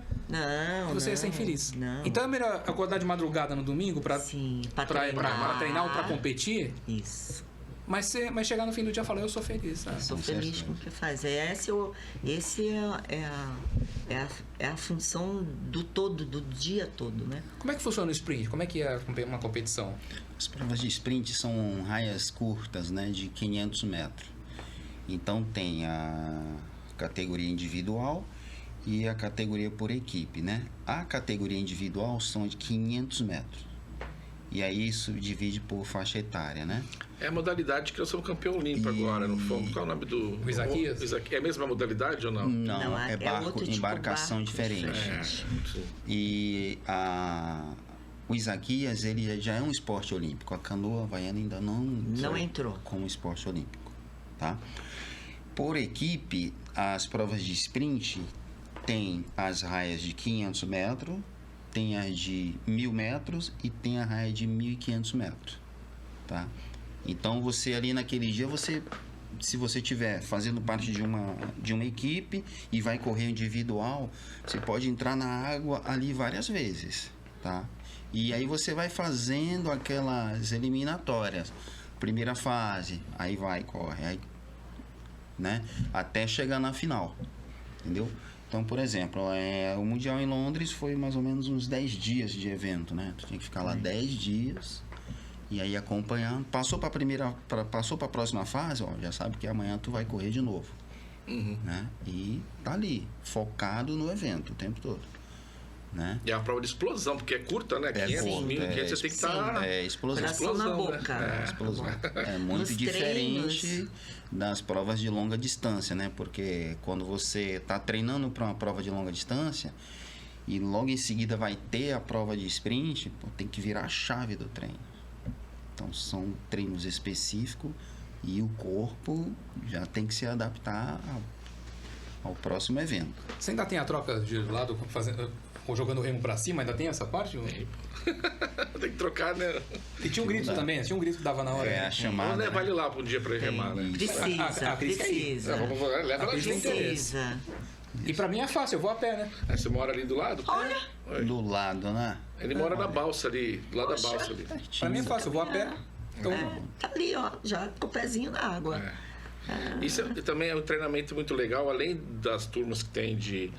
Você ia ser infeliz. Não. Então é melhor acordar de madrugada no domingo para treinar ou para competir. Isso. Mas chegar no fim do dia e falar, eu sou feliz. Né? Sou feliz com o que faz. Esse é a função do todo, do dia todo, né? Como é que funciona o sprint? Como é que é uma competição? As provas de sprint são raias curtas, né, de 500 metros. Então tem a categoria individual e a categoria por equipe, né? A categoria individual são de 500 metros. E aí isso divide por faixa etária, né? É a modalidade que eu sou campeão olímpico agora, não fomos. Qual é o nome do... O Isaquias? É a mesma modalidade ou não? Não, é barco, embarcação diferente. E o Isaquias, ele já é um esporte olímpico. A canoa havaiana ainda não entrou como esporte olímpico, tá? Por equipe, as provas de sprint tem as raias de 500 metros, tem as de 1.000 metros e tem a raia de 1.500 metros, tá? Então, você ali naquele dia, se você estiver fazendo parte de uma equipe e vai correr individual, você pode entrar na água ali várias vezes, tá? E aí você vai fazendo aquelas eliminatórias. Primeira fase, aí corre, aí, né? Até chegar na final, entendeu? Então, por exemplo, o Mundial em Londres foi mais ou menos uns 10 dias de evento, né? Tu tinha que ficar lá 10 dias e aí acompanhando. Passou para a próxima fase, ó, já sabe que amanhã tu vai correr de novo. Né? E tá ali, focado no evento o tempo todo. Né? E é uma prova de explosão, porque é curta, né? 500, 1.500, você tem que estar... explosão. Coração na boca. Explosão. É muito diferente das provas de longa distância, né? Porque quando você está treinando para uma prova de longa distância e logo em seguida vai ter a prova de sprint, tem que virar a chave do treino. Então, são treinos específicos e o corpo já tem que se adaptar ao próximo evento. Você ainda tem a troca de lado Ou jogando o remo pra cima, ainda tem essa parte? Tem que trocar, né? E tinha um grito também, tinha um grito que dava na hora. É a chamada. Vamos levar ele lá pra um dia pra ir remar, né? Precisa, A Cris quer ir. precisa. Vamos, leva ela Cris tem junto. interesse. Precisa. E pra mim é fácil, eu vou a pé, né? Aí você mora ali do lado? Olha, Do lado, né? Ele mora na balsa ali, do lado da Poxa. balsa ali. Pra mim é fácil, eu vou a pé. Então, tá ali, ó, já com o pezinho na água. Isso também é um treinamento muito legal, além das turmas que tem de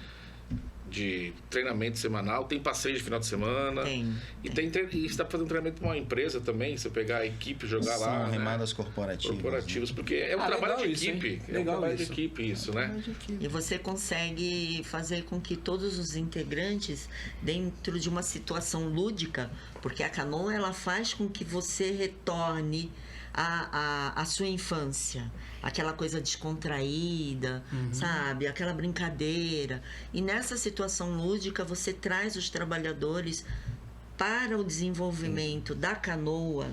treinamento semanal, tem passeio de final de semana. Tem. E e você dá pra fazer um treinamento com uma empresa também, você pegar a equipe, jogar São lá. remadas né? corporativas. Corporativos, porque é um trabalho legal de isso, hein? equipe. É um Legal trabalho isso. de equipe isso, né? E você consegue fazer com que todos os integrantes, dentro de uma situação lúdica, porque a canoa ela faz com que você retorne à sua infância, aquela coisa descontraída, sabe? Aquela brincadeira. E nessa situação lúdica, você traz os trabalhadores para o desenvolvimento da canoa,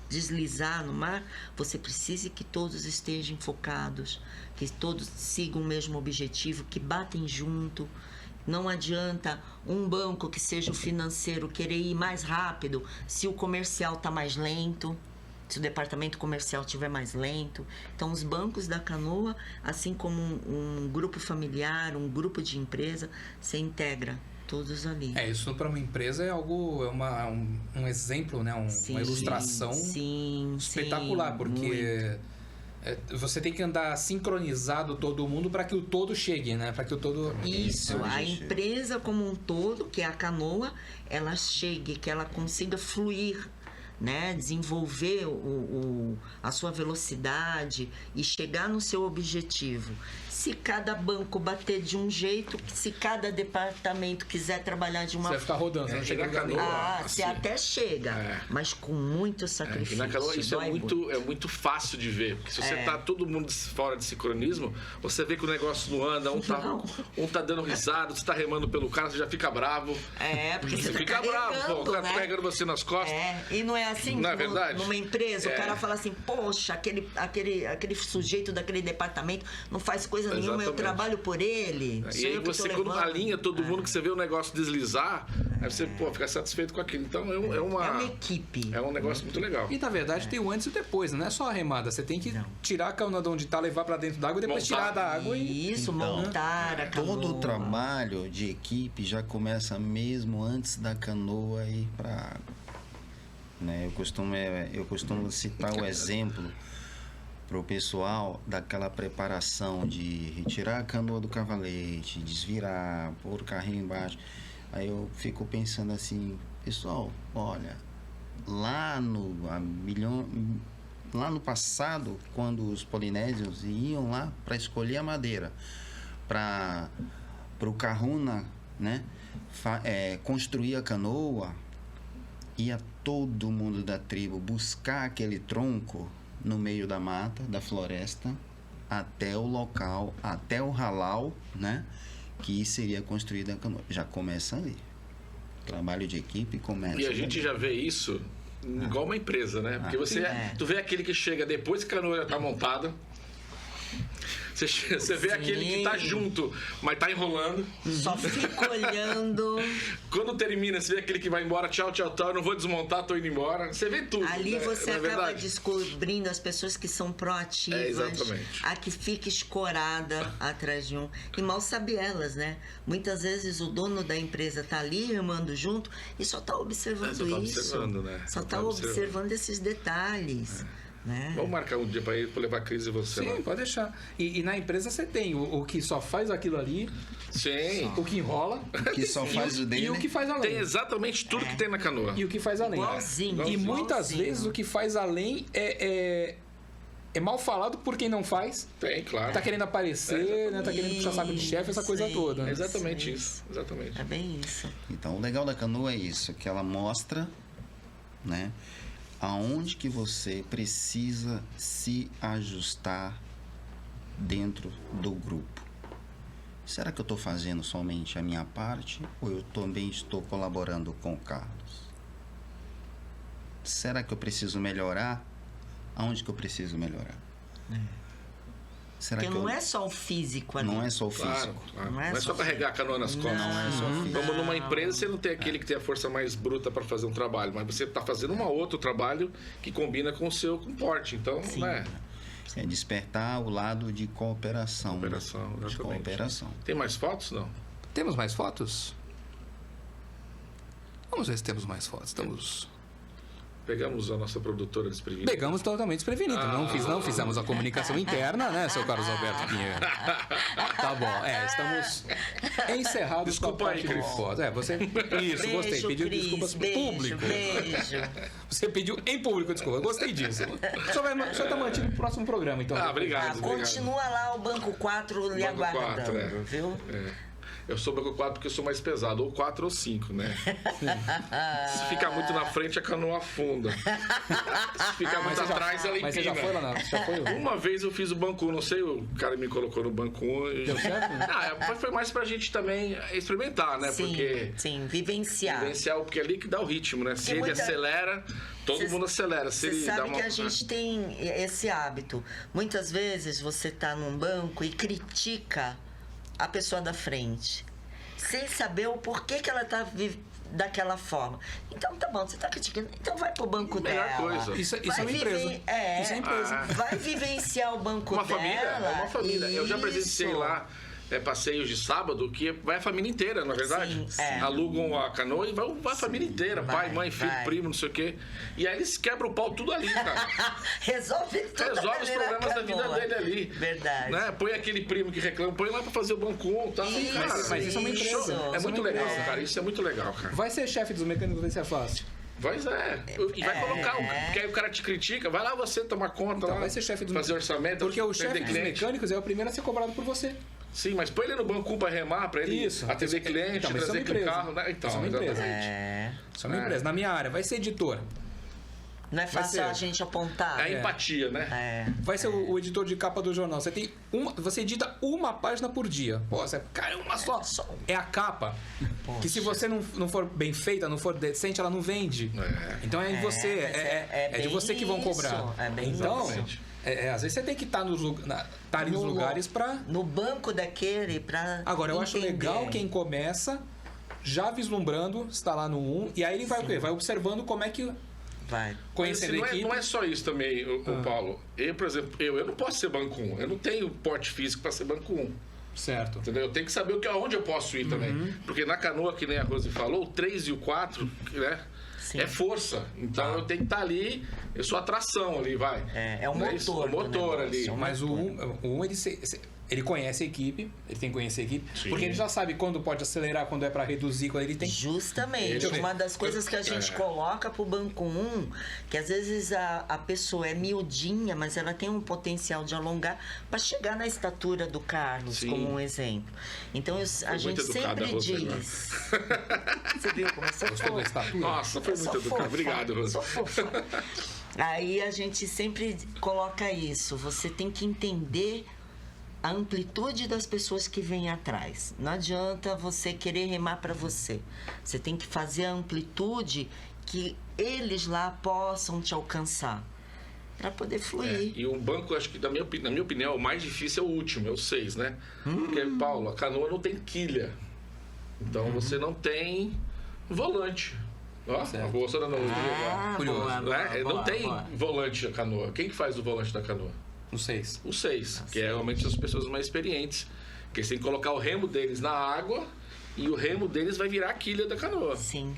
deslizar no mar. Você precisa que todos estejam focados, que todos sigam o mesmo objetivo, que batem junto. Não adianta um banco que seja o financeiro querer ir mais rápido se o comercial está mais lento, se o departamento comercial estiver mais lento. Então, os bancos da canoa, assim como um grupo familiar, um grupo de empresa, se integra todos ali. isso para uma empresa é algo, um exemplo, né? Uma ilustração espetacular, porque você tem que andar sincronizado todo mundo para que o todo chegue, né? Para que o todo... Isso, a empresa como um todo, que é a canoa, ela chegue, que ela consiga fluir, né? Desenvolver a sua velocidade e chegar no seu objetivo. Se cada banco bater de um jeito, se cada departamento quiser trabalhar de uma Você vai ficar rodando, você não chega na canoa. você até chega, mas com muito sacrifício. E na canoa isso dói é muito fácil de ver, porque se você tá todo mundo fora de sincronismo, você vê que o negócio não anda, um tá dando risada, você tá remando pelo cara, você já fica bravo. Porque Você tá fica bravo, pô, o cara tá né? carregando você nas costas. E não é assim, Não é verdade? numa empresa, o cara fala assim, poxa, aquele sujeito daquele departamento não faz coisa nenhuma, eu Exatamente. trabalho por ele. E aí você, quando alinha todo mundo, que você vê o negócio deslizar, aí você, fica satisfeito com aquilo. Então é uma equipe. É um negócio muito legal. E na verdade tem o antes e o depois, não é só a remada. Você tem que tirar a canoa de onde tá, levar para dentro da água e depois tirar da água e... Isso, montar a canoa. Todo o trabalho de equipe já começa mesmo antes da canoa ir para a água. Né? Eu costumo citar o exemplo para o pessoal daquela preparação de retirar a canoa do cavalete, desvirar, pôr o carrinho embaixo. Aí eu fico pensando assim, pessoal, olha, lá no passado, quando os polinésios iam lá para escolher a madeira para o Kahuna, né, construir a canoa, ia todo mundo da tribo buscar aquele tronco no meio da mata, da floresta, até o local, até o halal, né, que seria construída a canoa. Já começa ali. O trabalho de equipe começa. E a gente já vê isso igual uma empresa, né? Porque tu vê aquele que chega depois que a canoa já tá montada. Você vê aquele que tá junto, mas tá enrolando. Só fica olhando. Quando termina, você vê aquele que vai embora, tchau, eu não vou desmontar, tô indo embora. Você vê tudo. Ali né? você Não é acaba verdade? descobrindo as pessoas que são proativas. Exatamente. A que fica escorada atrás de um. E mal sabe elas, né? Muitas vezes o dono da empresa tá ali remando junto e só tá observando Só tá isso. observando, né? Só tá observando esses detalhes. Né? Vamos marcar um dia para levar a Cris e você Sim, lá. pode deixar. E na empresa você tem o que só faz aquilo ali, Sim. o que enrola Que só faz o dele. e o que faz além. Tem exatamente tudo que tem na canoa. E o que faz além. Igualzinho. E muitas igualzinho. vezes o que faz além é mal falado por quem não faz. Tem, claro. Tá querendo aparecer, né? Tá querendo puxar saco de chefe, essa coisa Sim. toda. É Né? exatamente isso. Exatamente. É bem isso. Então, o legal da canoa é isso, que ela mostra, né, aonde que você precisa se ajustar dentro do grupo. Será que eu estou fazendo somente a minha parte ou eu também estou colaborando com o Carlos? Será que eu preciso melhorar? Aonde que eu preciso melhorar? Será Porque que não é só o físico ali. não é só o físico? Claro, claro. Não Não é é só só carregar a canoa nas costas. Não é só físico. Como numa empresa, você não tem aquele que tem a força mais bruta para fazer um trabalho, mas você está fazendo um outro trabalho que combina com o seu porte. Então, né? É despertar o lado de cooperação. Cooperação, né? De exatamente. cooperação. Tem mais fotos? Não. Temos mais fotos? Vamos ver se temos mais fotos. Estamos... Pegamos a nossa produtora desprevenida. Pegamos totalmente desprevenido. Não fizemos a comunicação interna, né, seu Carlos Alberto Pinheiro? Tá bom. Estamos encerrados Desculpa com a parte aí, de Cris. fotos. Você... Isso, Beijo, gostei. Pediu Cris, desculpas pro beijo, público. Beijo. Você pediu em público desculpa. Gostei disso. O senhor tá mantido pro próximo programa, então. Obrigado. Continua lá o Banco 4 lhe Banco aguardando, 4, viu? Eu sou banco 4 porque eu sou mais pesado, ou 4 ou 5, né? Se ficar muito na frente, a canoa afunda. Se ficar muito atrás, ela empina. Mas você já foi lá não? Já foi? Uma vez eu fiz o banco 1, não sei, o cara me colocou no banco 1 e... Deu certo? Foi mais pra gente também experimentar, né? Sim, Porque sim, vivenciar. porque é ali que dá o ritmo, né? Se Porque ele muita- acelera, todo mundo acelera. Se Você ele dá sabe uma... que a gente tem esse hábito. Muitas vezes você tá num banco e critica a pessoa da frente, sem saber o porquê que ela tá daquela forma. Então tá bom, você tá criticando, então vai pro banco Melhor dela. coisa. Isso é Vai uma empresa. Isso é empresa. Vai vivenciar o banco Uma dela. família, é uma família. Eu já presenciei Isso. lá passeios de sábado que vai a família inteira, na verdade. Sim, é. Alugam a canoa e vai a família inteira. Pai, Vai, mãe, filho, vai. primo, não sei o quê. E aí eles quebram o pau tudo ali, cara. Resolve tudo. Resolve os ali na problemas da vida canoa. dele ali. Verdade. Né? Põe aquele primo que reclama, põe lá pra fazer o banco 1, tá? Isso, Cara, mas isso é uma empresa. isso. É Isso muito é uma legal, empresa. cara. Isso é muito legal, cara. Vai ser chefe dos mecânicos, vai ser fácil. Pois é. E vai colocar, que aí o cara te critica, vai lá você tomar conta Então, lá. vai ser chefe dos fazer orçamento. Porque o atender chefe dos cliente. mecânicos é o primeiro a ser cobrado por você. Sim, mas põe ele no banco 1 pra remar, pra ele Isso. atender cliente, Então, mas isso é trazer uma aquele empresa. carro, né? Então, Isso é uma empresa. exatamente. Isso é uma empresa. Na minha área, vai ser editor. Não é fácil ser. a gente apontar. É a empatia, né? Vai ser o editor de capa do jornal. Você edita uma página por dia. Pô, cara, uma só. É a capa. Que se você não for bem feita, não for decente, ela não vende. Então é em você. mas É de bem você que vão isso, cobrar. é bem então, isso. às vezes você tem que estar nos lugares pra... No banco daquele pra Agora, eu acho entender. legal quem começa já vislumbrando, está lá no 1, e aí ele vai o quê? Vai observando como é que... Vai. Conhecendo Mas, a assim, equipe. não é só isso também, o Paulo. Eu, por exemplo, eu não posso ser banco 1. Eu não tenho porte físico para ser banco 1. Certo. Entendeu? Eu tenho que saber aonde eu posso ir também. Porque na canoa, que nem a Rose falou, o 3 e o 4, né? Sim. É força. Então eu tenho que estar ali, eu sou atração ali, vai. É o Não isso? motor. O motor do ali. negócio, Mas o 1, ele conhece a equipe, ele tem que conhecer a equipe, Sim. porque ele já sabe quando pode acelerar, quando é para reduzir, quando ele tem... Justamente. Deixa eu ver. Uma das coisas que a gente coloca pro banco 1, que às vezes a pessoa é miudinha, mas ela tem um potencial de alongar para chegar na estatura do Carlos, Sim. como um exemplo. Então a muito gente educada, sempre Rose, diz. Você viu como eu sou Gostou da fofa? estatura? Nossa, foi Eu sou muito educado. fofa, Obrigado, eu Rose. sou fofa. Aí a gente sempre coloca isso. Você tem que entender a amplitude das pessoas que vêm atrás. Não adianta você querer remar para você. Você tem que fazer a amplitude que eles lá possam te alcançar para poder fluir. E um banco, acho que na minha opinião, o mais difícil é o último, é o 6, né? Porque, Paulo, a canoa não tem quilha. Então você não tem volante. Ó, a bolsa da analogia. Curioso. boa, Né? boa, Não tem boa. volante a canoa. Quem que faz o volante da canoa? No 6. O 6, que é realmente as pessoas mais experientes. Que eles têm que colocar o remo deles na água e o remo deles vai virar a quilha da canoa. Sim.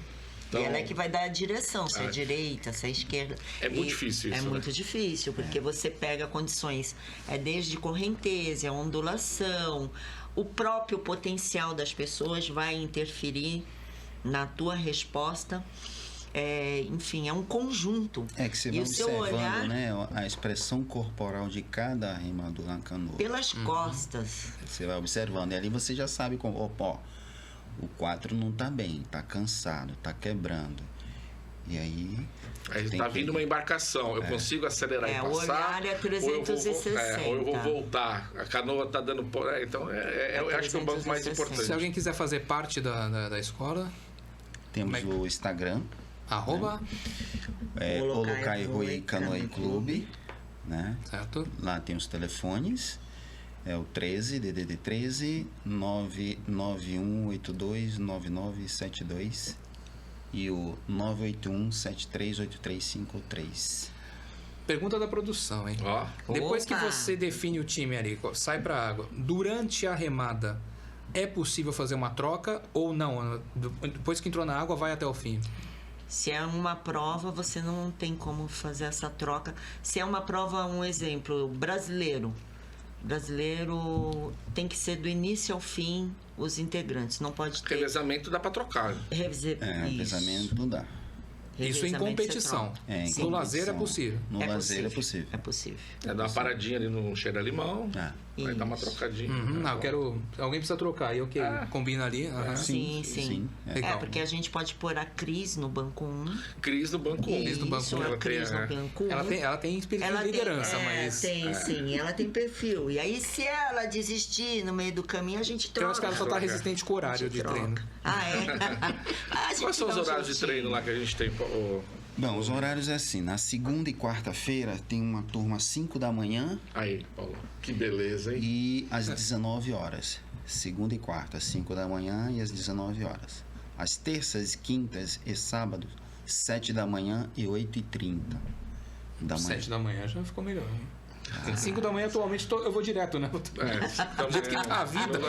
Então- E ela é que vai dar a direção, se é direita, se é esquerda. É muito E difícil É isso, né? muito difícil, porque você pega condições, desde correnteza, ondulação, o próprio potencial das pessoas vai interferir na tua resposta. Enfim, é um conjunto. É que você E vai o seu observando, olhar né, a expressão corporal de cada remador na canoa. pelas costas. Você vai observando. E ali você já sabe como, opa, ó, o 4 não tá bem, tá cansado, tá quebrando. E aí... Aí tem tá que- vindo uma embarcação, eu consigo acelerar e o passar. olhar é ou eu vou 360. ou eu vou voltar. A canoa tá dando. Então, eu acho que é o banco mais 360. importante. Se alguém quiser fazer parte da escola, Temos Como é o Instagram, arroba, Olocai Rui Canoa e Clube, né? certo? Lá tem os telefones. É o 13, DDD 13, 991829972 e o 981738353. Pergunta da produção, hein? Ó, Depois que Opa! você define o time ali, sai pra água, durante a remada, é possível fazer uma troca ou não? Depois que entrou na água, vai até o fim? Se é uma prova, você não tem como fazer essa troca. Se é uma prova, um exemplo, brasileiro tem que ser do início ao fim os integrantes, não pode ter revezamento dá pra trocar. Revezamento não dá. Isso em competição. No lazer é possível. No lazer é possível. É possível. É dar uma paradinha ali no cheiro a limão, aí dá uma Isso. trocadinha. Não, eu quero. Alguém precisa trocar. E ok, combina ali. Sim. Legal. Porque a gente pode pôr a Cris no banco 1. Cris no banco 1. Cris no banco Isso, um. a Ela Cris tem, no banco 1. Ela tem espírito de liderança, mas. Sim, ela tem perfil. E aí, se ela desistir no meio do caminho, a gente Eu troca. acho que ela só tá resistente com o horário de treino. Ah, é? A gente Quais são os dá um horários de jeitinho. treino lá que a gente tem? Bom, os horários é assim, na segunda e quarta-feira tem uma turma às 5 da manhã Aí, Paulo, que beleza, hein? e às 19 horas. Segunda e quarta, às 5 da manhã e às 19 horas. As terças, quintas e sábados, 7 da manhã e 8h30 da manhã. 7 da manhã já ficou melhor. 5 da manhã, atualmente, eu vou direto, né? Então, Do jeito que tá a vida.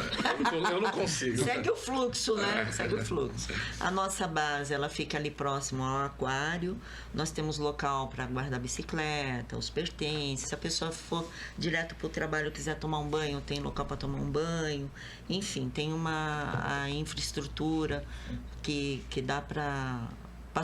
Eu não consigo. Segue o fluxo, né? Segue o fluxo. A nossa base, ela fica ali próximo ao aquário. Nós temos local para guardar bicicleta, os pertences. Se a pessoa for direto para o trabalho e quiser tomar um banho, tem local para tomar um banho. Enfim, tem a infraestrutura que dá para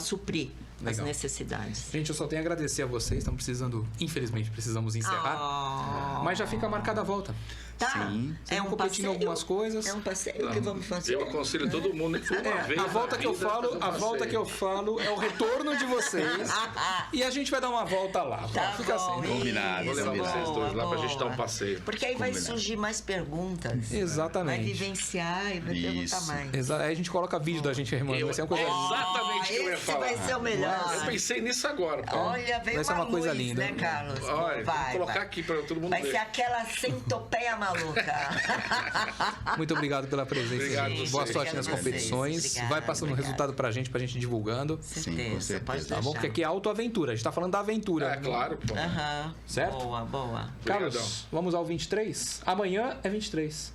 suprir as Legal. necessidades. Gente, eu só tenho a agradecer a vocês. Estamos precisando, infelizmente, precisamos encerrar. Mas já fica marcada a volta. Tá. Sim. Vocês vão competir em algumas coisas. É um passeio que vamos fazer. Eu aconselho todo mundo que for uma vez. A volta na que eu vida, falo, fazer um a volta passeio. que eu falo é o retorno de vocês. E a gente vai dar uma volta lá. Tá Fica bom, assim. Combinado, Vou levar Boa, vocês dois lá pra gente dar um boa. passeio. Porque aí vai Combinado. surgir mais perguntas. Vai Exatamente. vivenciar e vai perguntar Isso. mais. Aí a gente coloca vídeo da gente remando. Vai ser uma coisa linda. Exatamente o que eu ia Esse falar. vai ser o melhor. Eu pensei nisso agora, Paulo. Olha, veio Vai ser uma coisa luz, linda. né, Carlos? Olha, vou vai, colocar vai. aqui pra todo mundo Vai ver. ser aquela centopeia maluca. Muito obrigado pela presença. Obrigado, gente. vocês. Boa sorte nas Obrigado vocês. competições. Obrigada, Vai passando o obrigada. resultado pra gente divulgando. certeza. Pode Tá bom? deixar. Porque aqui é autoaventura. A gente tá falando da aventura. É, claro, pô. Aham. Certo? Boa, boa. Carlos, Obrigadão. vamos ao 23? Amanhã é 23.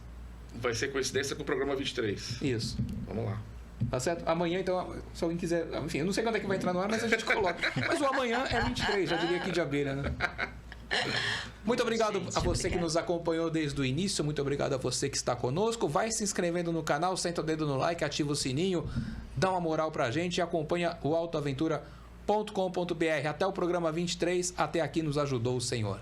Vai ser coincidência com o programa 23. Isso. Vamos lá. Tá certo? Amanhã, então, se alguém quiser... Enfim, eu não sei quando é que vai entrar no ar, mas a gente coloca. Mas o amanhã é 23, já diria aqui de abelha, né? Muito obrigado Gente, a você que obrigada. nos acompanhou desde o início. Muito obrigado a você que está conosco. Vai se inscrevendo no canal, senta o dedo no like, ativa o sininho, dá uma moral pra gente e acompanha o autoaventura.com.br. Até o programa 23. Até aqui nos ajudou o Senhor.